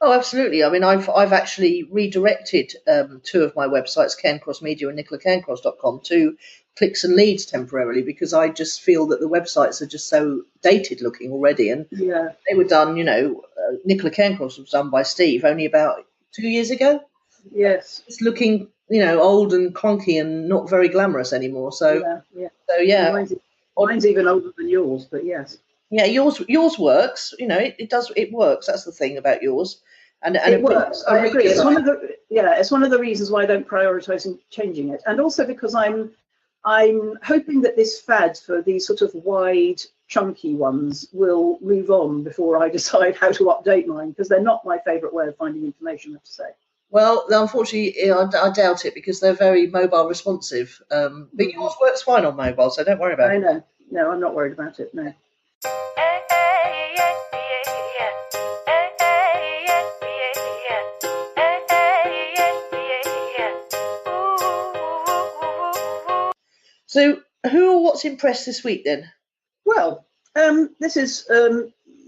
Oh, absolutely. I mean, I've actually redirected 2 of my websites, Cairncross Media and NicolaCairncross.com, to clicks and leads temporarily, because I just feel that the websites are just so dated looking already. And they were done, Nicola Cairncross was done by Steve only about 2 years ago. Yes. It's looking, old and clunky and not very glamorous anymore. So, yeah. Mine's even older than yours, but yes. Yeah, yours works. It works. That's the thing about yours. And it works. I agree. It's one of the reasons why I don't prioritise changing it, and also because I'm hoping that this fad for these sort of wide, chunky ones will move on before I decide how to update mine, because they're not my favourite way of finding information, I have to say. Well, unfortunately, I doubt it, because they're very mobile responsive. But yours works fine on mobile, so don't worry about it. I know. No, I'm not worried about it. No. So who or what's impressed this week then? Well, this is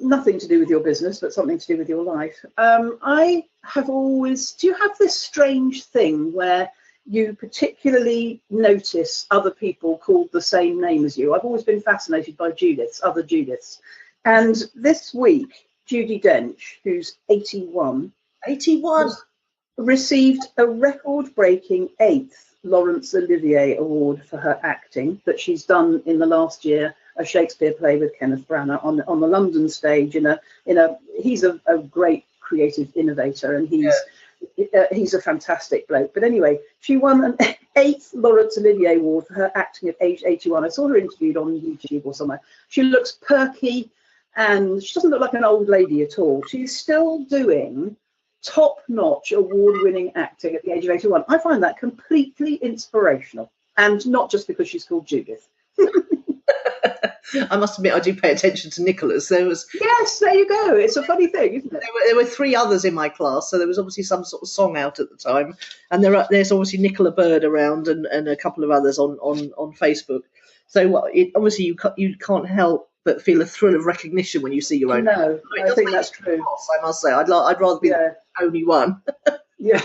nothing to do with your business, but something to do with your life. I have always, do you have this strange thing where you particularly notice other people called the same name as you? I've always been fascinated by other Judiths. And this week, Judi Dench, who's 81, 81. received a record-breaking 8th Laurence Olivier Award for her acting that she's done in the last year, a Shakespeare play with Kenneth Branagh on the London stage. He's a great creative innovator, and he's a fantastic bloke. But anyway, she won an 8th Laurence Olivier Award for her acting at age 81. I saw her interviewed on YouTube or somewhere. She looks perky, and she doesn't look like an old lady at all. She's still doing top-notch, award-winning acting at the age of 81. I find that completely inspirational, and not just because she's called Judith. I must admit, I do pay attention to Nicola's. Yes, there you go. It's a funny thing, isn't it? There were 3 others in my class, so there was obviously some sort of song out at the time, and there's obviously Nicola Bird around and a couple of others on Facebook. So obviously you can't help but feel a thrill of recognition when you see your own. No, I think that's true. Class, I must say, I'd rather be the only one. Yeah.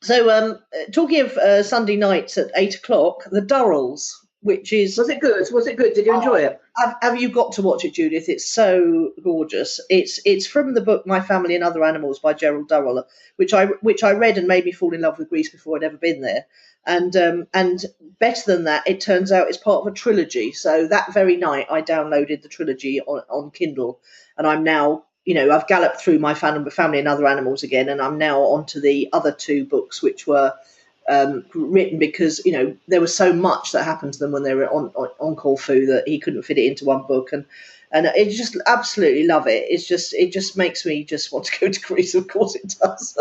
So talking of Sunday nights at 8:00, the Durrells, which is... Was it good? Did you enjoy it? Have you got to watch it, Judith? It's so gorgeous. It's from the book My Family and Other Animals by Gerald Durrell, which I read and made me fall in love with Greece before I'd ever been there. And better than that, it turns out it's part of a trilogy. So that very night, I downloaded the trilogy on Kindle, and I'm now, I've galloped through My Family and Other Animals again, and I'm now onto the other 2 books, which were written because there was so much that happened to them when they were on Corfu that he couldn't fit it into one book, and I just absolutely love it. It just makes me just want to go to Greece. Of course it does.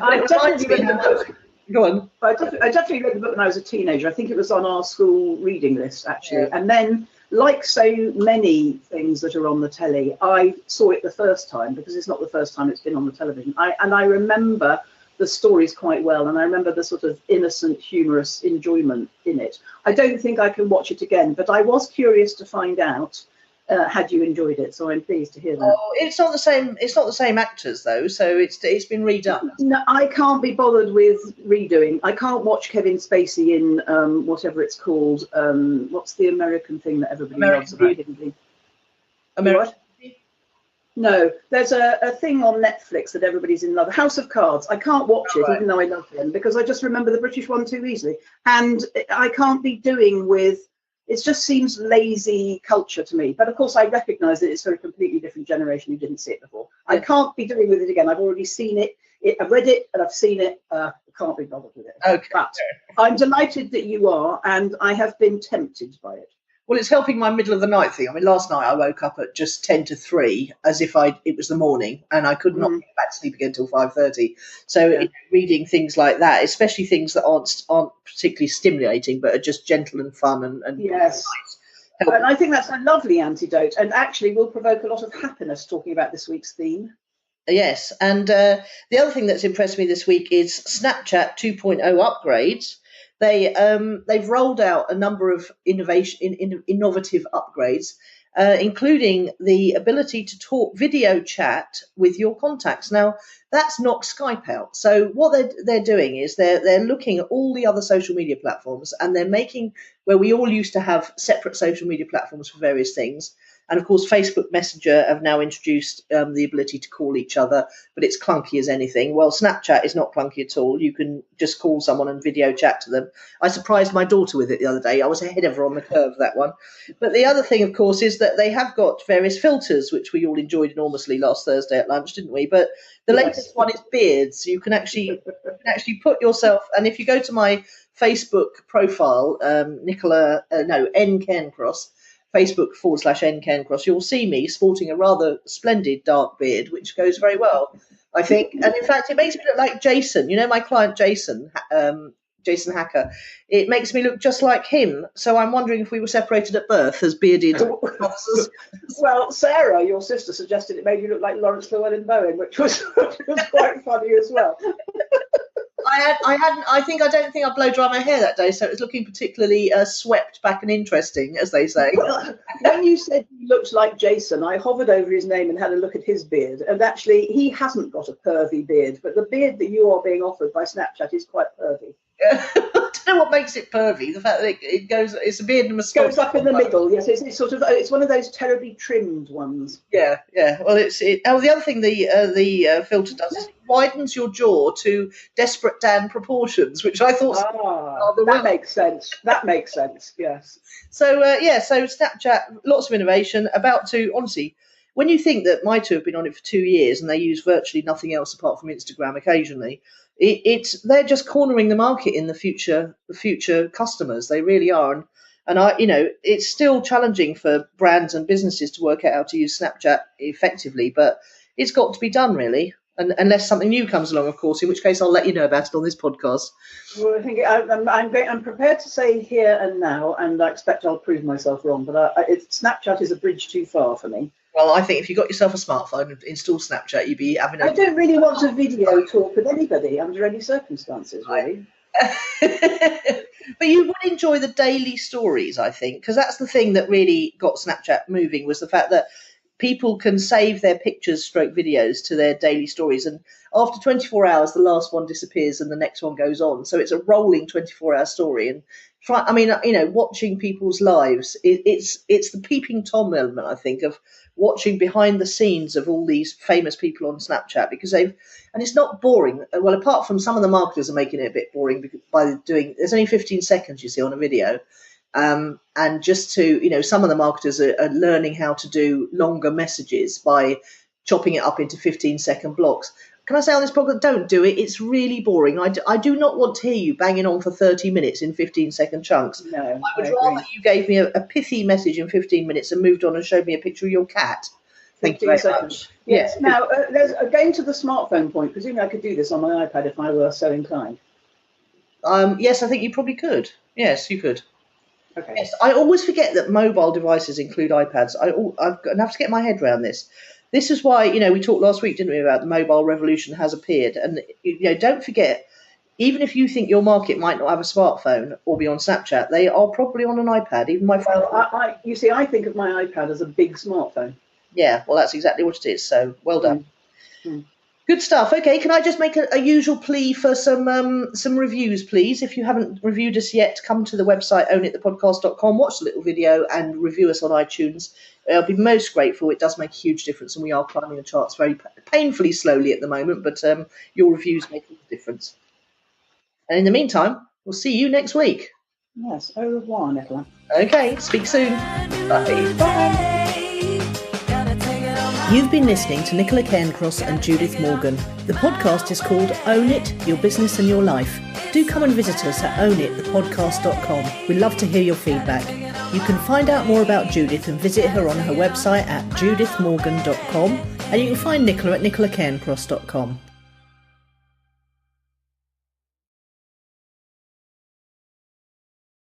I definitely read the book. Go on. I definitely read the book when I was a teenager. I think it was on our school reading list, actually. Yeah. And then, like so many things that are on the telly, I saw it the first time because it's not the first time it's been on the television. I remember the stories quite well, and I remember the sort of innocent, humorous enjoyment in it. I don't think I can watch it again, but I was curious to find out had you enjoyed it, so I'm pleased to hear that. Oh, it's not the same. It's not the same actors though, so it's been redone. No, I can't be bothered with redoing. I can't watch Kevin Spacey in whatever it's called. What's the American thing that everybody loves about him? American. No, there's a thing on Netflix that everybody's in love with, House of Cards. I can't watch it, even though I love him, because I just remember the British one too easily. And I can't be doing with, it just seems lazy culture to me. But of course, I recognise that it's for a completely different generation who didn't see it before. Yeah. I can't be doing with it again. I've already seen it. I've read it and I've seen it. I can't be bothered with it. Okay. But I'm delighted that you are, and I have been tempted by it. Well, it's helping my middle of the night thing. I mean, last night I woke up at just 10 to 3 as if it was the morning, and I could not get back to sleep again until 5:30. So reading things like that, especially things that aren't particularly stimulating, but are just gentle and fun and yes. Nice, and I think that's a lovely antidote, and actually will provoke a lot of happiness talking about this week's theme. Yes, and the other thing that's impressed me this week is Snapchat 2.0 upgrades. They've rolled out a number of innovative upgrades, including the ability to talk video chat with your contacts. Now, that's knocked Skype out. So what they're doing is they're looking at all the other social media platforms, and they're making where we all used to have separate social media platforms for various things. And of course, Facebook Messenger have now introduced the ability to call each other, but it's clunky as anything. Well, Snapchat is not clunky at all. You can just call someone and video chat to them. I surprised my daughter with it the other day. I was ahead of her on the curve, that one. But the other thing, of course, is that they have got various filters, which we all enjoyed enormously last Thursday at lunch, didn't we? But the latest one is beards. You can actually put yourself, and if you go to my Facebook profile, Nicola, N Cairncross, Facebook.com/N Cairncross, you'll see me sporting a rather splendid dark beard, which goes very well, I think. And in fact, it makes me look like Jason. You know, my client Jason Jason Hacker, it makes me look just like him. So I'm wondering if we were separated at birth as bearded officers. Well, Sarah, your sister, suggested it made you look like Lawrence Llewellyn-Bowen, which was quite funny as well. I don't think I blow dry my hair that day, so it was looking particularly swept back and interesting, as they say. Well, when you said he looked like Jason, I hovered over his name and had a look at his beard, and actually he hasn't got a pervy beard, but the beard that you are being offered by Snapchat is quite pervy. I don't know what makes it pervy. The fact that it goes, it's a beard and a moustache. Goes up in the middle. Yes, it's sort of, it's one of those terribly trimmed ones. Yeah. Well, the other thing the filter does is it widens your jaw to Desperate Dan proportions, which I thought. That makes sense. That makes sense. Yes. So so Snapchat, lots of innovation. About to, honestly, when you think that my two have been on it for 2 years and they use virtually nothing else apart from Instagram occasionally. They're just cornering the market in the future customers. They really are, and it's still challenging for brands and businesses to work out how to use Snapchat effectively, but it's got to be done really, unless something new comes along, of course. In which case, I'll let you know about it on this podcast. Well, I think I'm prepared to say here and now, and I expect I'll prove myself wrong, but Snapchat is a bridge too far for me. Well, I think if you got yourself a smartphone and install Snapchat, you'd be having I don't really want to video talk with anybody under any circumstances, really. But you would enjoy the daily stories, I think, because that's the thing that really got Snapchat moving, was the fact that people can save their pictures stroke videos to their daily stories, and after 24 hours the last one disappears and the next one goes on, so it's a rolling 24-hour story. And watching people's lives, it's the peeping Tom element, I think, of watching behind the scenes of all these famous people on Snapchat, because and it's not boring. Well, apart from some of the marketers are making it a bit boring by doing, there's only 15 seconds you see on a video. And just to, some of the marketers are learning how to do longer messages by chopping it up into 15-second blocks. Can I say on this podcast, don't do it. It's really boring. I do not want to hear you banging on for 30 minutes in 15-second chunks. No, I would rather you gave me a pithy message in 15 minutes and moved on and showed me a picture of your cat. Thank you very much. Yes. Yeah. Now, going to the smartphone point, presumably I could do this on my iPad if I were so inclined. Yes, I think you probably could. Yes, you could. Okay. Yes, I always forget that mobile devices include iPads. I've have to get my head around this. This is why, we talked last week, didn't we, about the mobile revolution has appeared. And, don't forget, even if you think your market might not have a smartphone or be on Snapchat, they are probably on an iPad. Even my phone. You see, I think of my iPad as a big smartphone. Yeah, well, that's exactly what it is. So well done. Good stuff. Okay, can I just make a usual plea for some reviews, please? If you haven't reviewed us yet, come to the website ownitthepodcast.com, watch the little video and review us on iTunes. I'll be most grateful. It does make a huge difference, and we are climbing the charts very painfully slowly at the moment, but your reviews make a difference. And in the meantime, we'll see you next week. Yes, au revoir, Nicola. Okay, speak soon. Bye. Bye. You've been listening to Nicola Cairncross and Judith Morgan. The podcast is called Own It, Your Business and Your Life. Do come and visit us at ownitthepodcast.com. We'd love to hear your feedback. You can find out more about Judith and visit her on her website at judithmorgan.com, and you can find Nicola at nicolacairncross.com.